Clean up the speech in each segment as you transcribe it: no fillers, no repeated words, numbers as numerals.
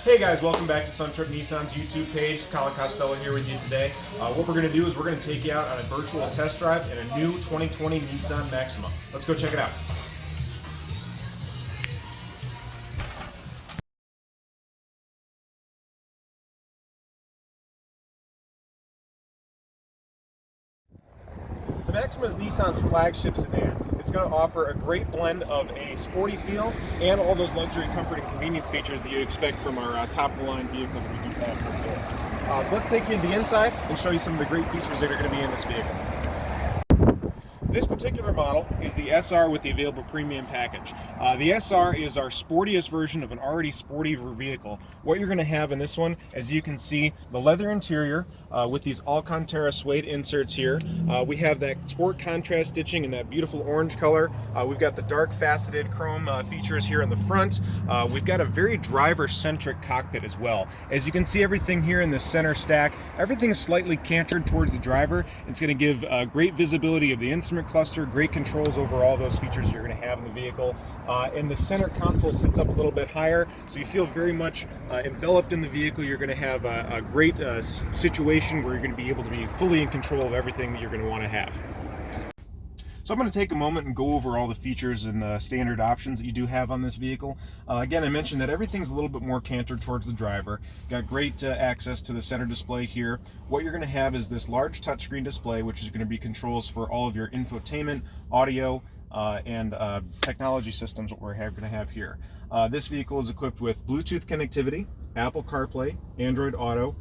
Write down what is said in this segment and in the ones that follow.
Hey guys, welcome back to Suntrip Nissan's YouTube page. Colin Costello here with you today. What we're going to do is we're going to take you out on a virtual test drive in a new 2020 Nissan Maxima. Let's go check it out. The Maxima is Nissan's flagship sedan. It's going to offer a great blend of a sporty feel and all those luxury, comfort, and convenience features that you expect from our top-of-the-line vehicle that we do have before. So let's take you to the inside and show you some of the great features that are going to be in this vehicle. This particular model is the SR with the available premium package. The SR is our sportiest version of an already sporty vehicle. What you're going to have in this one, as you can see, the leather interior with these Alcantara suede inserts here. We have that sport contrast stitching in that beautiful orange color. We've got the dark faceted chrome features here in the front. We've got a very driver-centric cockpit as well. As you can see, everything here in the center stack, everything is slightly cantered towards the driver. It's going to give great visibility of the instrument cluster, great controls over all those features you're going to have in the vehicle. And the center console sits up a little bit higher, so you feel very much enveloped in the vehicle. You're going to have a great situation where you're going to be able to be fully in control of everything that you're going to want to have. So I'm going to take a moment and go over all the features and standard options that you do have on this vehicle. Again, I mentioned that everything's a little bit more cantered towards the driver. Got great access to the center display here. What you're going to have is this large touchscreen display, which is going to be controls for all of your infotainment, audio, and technology systems, what we're going to have here. This vehicle is equipped with Bluetooth connectivity, Apple CarPlay, Android Auto,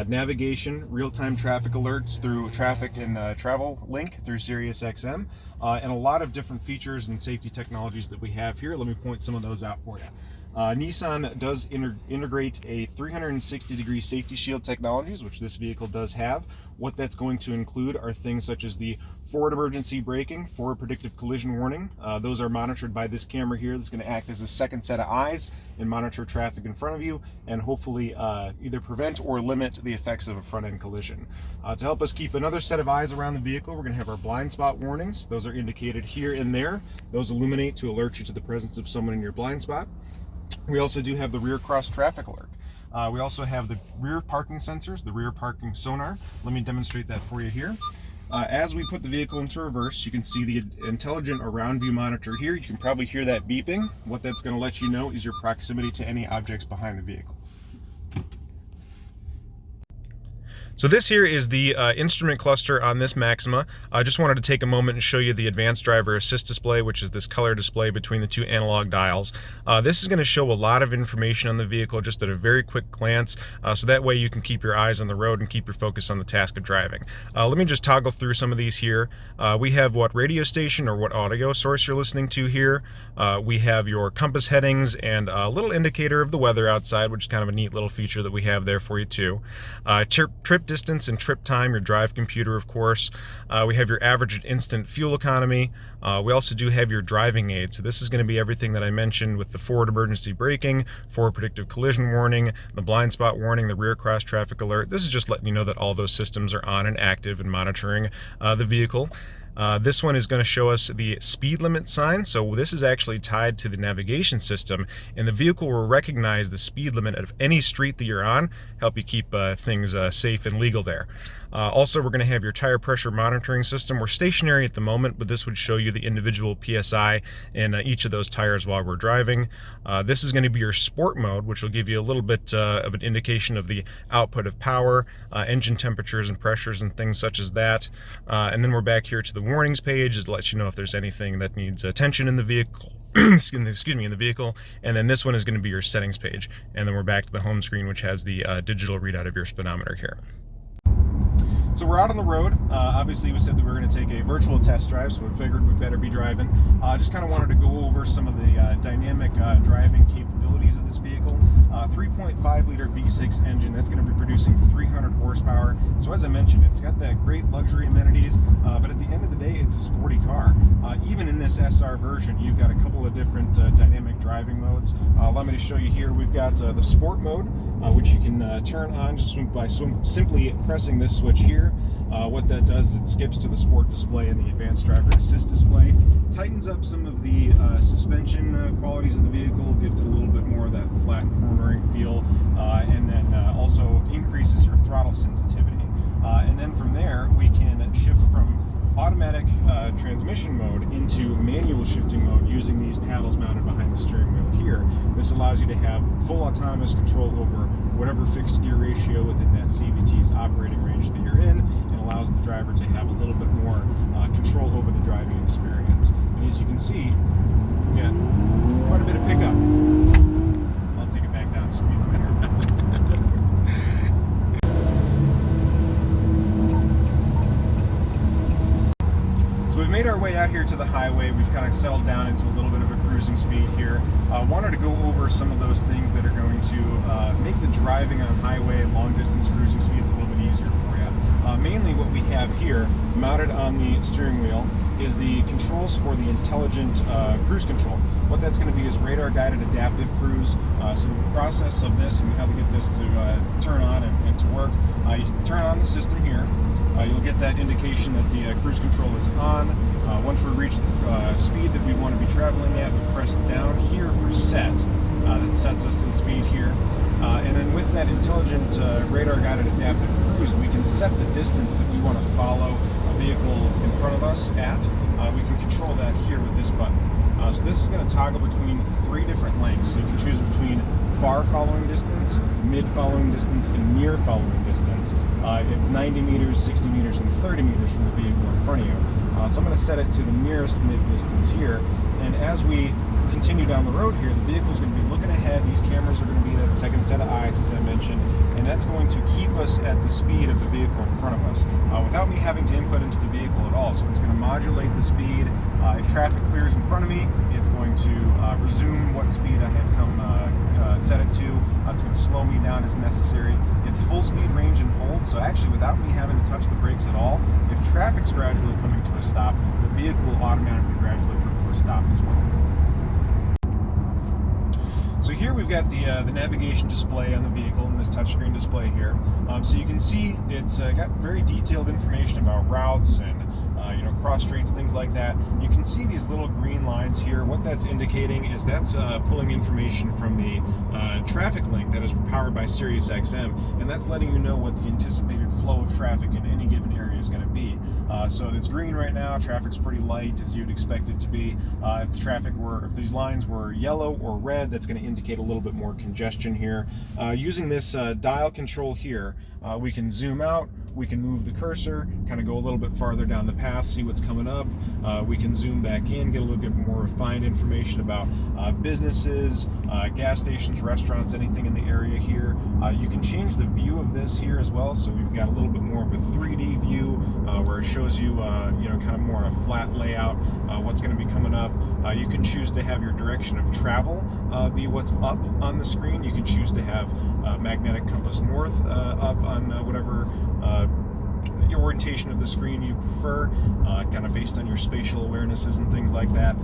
navigation, real-time traffic alerts through traffic and travel link through SiriusXM, and a lot of different features and safety technologies that we have here. Let me point some of those out for you. Nissan does integrate a 360-degree safety shield technologies, which this vehicle does have. What that's going to include are things such as the forward emergency braking, forward predictive collision warning. Those are monitored by this camera here that's going to act as a second set of eyes and monitor traffic in front of you and hopefully either prevent or limit the effects of a front-end collision. To help us keep another set of eyes around the vehicle, we're going to have our blind spot warnings. Those are indicated here and there. Those illuminate to alert you to the presence of someone in your blind spot. We also do have the rear cross traffic alert. We also have the rear parking sensors, the rear parking sonar. Let me demonstrate that for you here. As we put the vehicle into reverse, you can see the intelligent around view monitor here. You can probably hear that beeping. What that's going to let you know is your proximity to any objects behind the vehicle. So this here is the instrument cluster on this Maxima. I just wanted to take a moment and show you the advanced driver assist display, which is this color display between the two analog dials. This is going to show a lot of information on the vehicle just at a very quick glance, so that way you can keep your eyes on the road and keep your focus on the task of driving. Let me just toggle through some of these here. We have what radio station or what audio source you're listening to here. We have your compass headings and a little indicator of the weather outside, which is kind of a neat little feature that we have there for you too. Trip distance and trip time, your drive computer, of course. We have your average and instant fuel economy. We also do have your driving aid. So this is going to be everything that I mentioned with the forward emergency braking, forward predictive collision warning, the blind spot warning, the rear cross traffic alert. This is just letting you know that all those systems are on and active and monitoring the vehicle. This one is going to show us the speed limit sign. So this is actually tied to the navigation system, and the vehicle will recognize the speed limit of any street that you're on, help you keep things safe and legal there. Also, we're going to have your tire pressure monitoring system. We're stationary at the moment, but this would show you the individual PSI in each of those tires while we're driving. This is going to be your sport mode, which will give you a little bit of an indication of the output of power, engine temperatures and pressures and things such as that. And then we're back here to the warnings page to let you know if there's anything that needs attention in the vehicle. Excuse me, in the vehicle. And then this one is going to be your settings page. And then we're back to the home screen, which has the digital readout of your speedometer here. So we're out on the road. Obviously, we said that we were going to take a virtual test drive, so we figured we'd better be driving. Just kind of wanted to go over some of the dynamic driving capabilities of this vehicle. 3.5-liter V6 engine that's going to be producing 300 horsepower. So as I mentioned, it's got that great luxury amenities, but at the end of the day, it's a sporty car. Even in this SR version, you've got a couple of different dynamic driving modes. Allow me to show you here. We've got the sport mode, which you can turn on just by simply pressing this switch here. What that does is it skips to the sport display and the advanced driver assist display, tightens up some of the suspension qualities of the vehicle, gives it a little bit more of that flat cornering feel, and then also increases your throttle sensitivity. And then from there, we can shift from automatic transmission mode into manual shifting mode using these paddles mounted behind the steering wheel here. This allows you to have full autonomous control over whatever fixed gear ratio within that CVT's operating range that you're in, and allows the driver to have a little bit more control over the driving experience. And as you can see, we got quite a bit of pickup. I'll take it back down to speed limit here. So we've made our way out here to the highway. We've kind of settled down into a little bit of a cruising speed here. Wanted to go over some of those things that are going to make the driving on highway and long distance cruising speeds a little bit easier for you. Mainly what we have here mounted on the steering wheel is the controls for the intelligent cruise control. What that's going to be is radar guided adaptive cruise. So the process of this and how to get this to turn on and to work, you turn on the system here. You'll get that indication that the cruise control is on. Once we reach the speed that we want to be traveling at, we press down here for set. That sets us to the speed here. And then with that intelligent radar-guided adaptive cruise, we can set the distance that we want to follow a vehicle in front of us at. We can control that here with this button. So this is going to toggle between 3 different lengths. So you can choose between far following distance, mid following distance, and near following distance. It's 90 meters, 60 meters, and 30 meters from the vehicle in front of you. So I'm going to set it to the nearest mid distance here. And as we continue down the road here, the vehicle is going to be looking ahead. These cameras are going to be that second set of eyes, as I mentioned, and that's going to keep us at the speed of the vehicle in front of us without me having to input into the vehicle at all. So it's going to modulate the speed. If traffic clears in front of me, it's going to resume what speed I had come set it to. It's going to slow me down as necessary. It's full speed range and hold, so actually without me having to touch the brakes at all, if traffic's gradually coming to a stop, the vehicle will automatically gradually come to a stop as well. So here we've got the navigation display on the vehicle in this touchscreen display here. So you can see it's got very detailed information about routes and cross streets, things like that. You can see these little green lines here. What that's indicating is that's pulling information from the traffic link that is powered by Sirius XM, and that's letting you know what the anticipated flow of traffic in any given area is going to be. So it's green right now. Traffic's pretty light, as you'd expect it to be. If these lines were yellow or red, that's going to indicate a little bit more congestion here. Using this dial control here, we can zoom out, we can move the cursor, kind of go a little bit farther down the path, see what's coming up. We can zoom back in, get a little bit more refined information about businesses, gas stations, restaurants, anything in the area here. You can change the view of this here as well, so we've got a little bit more of a 3D view where it shows you, kind of more a flat layout, what's going to be coming up. You can choose to have your direction of travel be what's up on the screen. You can choose to have magnetic compass north up on whatever orientation of the screen you prefer, kind of based on your spatial awarenesses and things like that.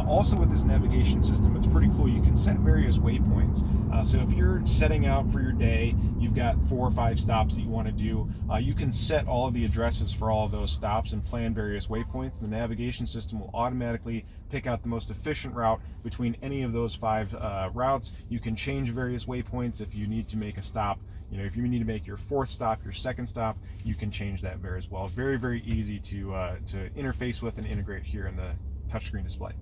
Also with this navigation system, it's pretty cool. You can set various waypoints. So if you're setting out for your day, you've got 4 or 5 stops that you want to do, you can set all of the addresses for all of those stops and plan various waypoints. The navigation system will automatically pick out the most efficient route between any of those 5 routes. You can change various waypoints if you need to make a stop. If you need to make your 4th stop, your 2nd stop, you can change that very as well. Very, very easy to interface with and integrate here in the touchscreen display.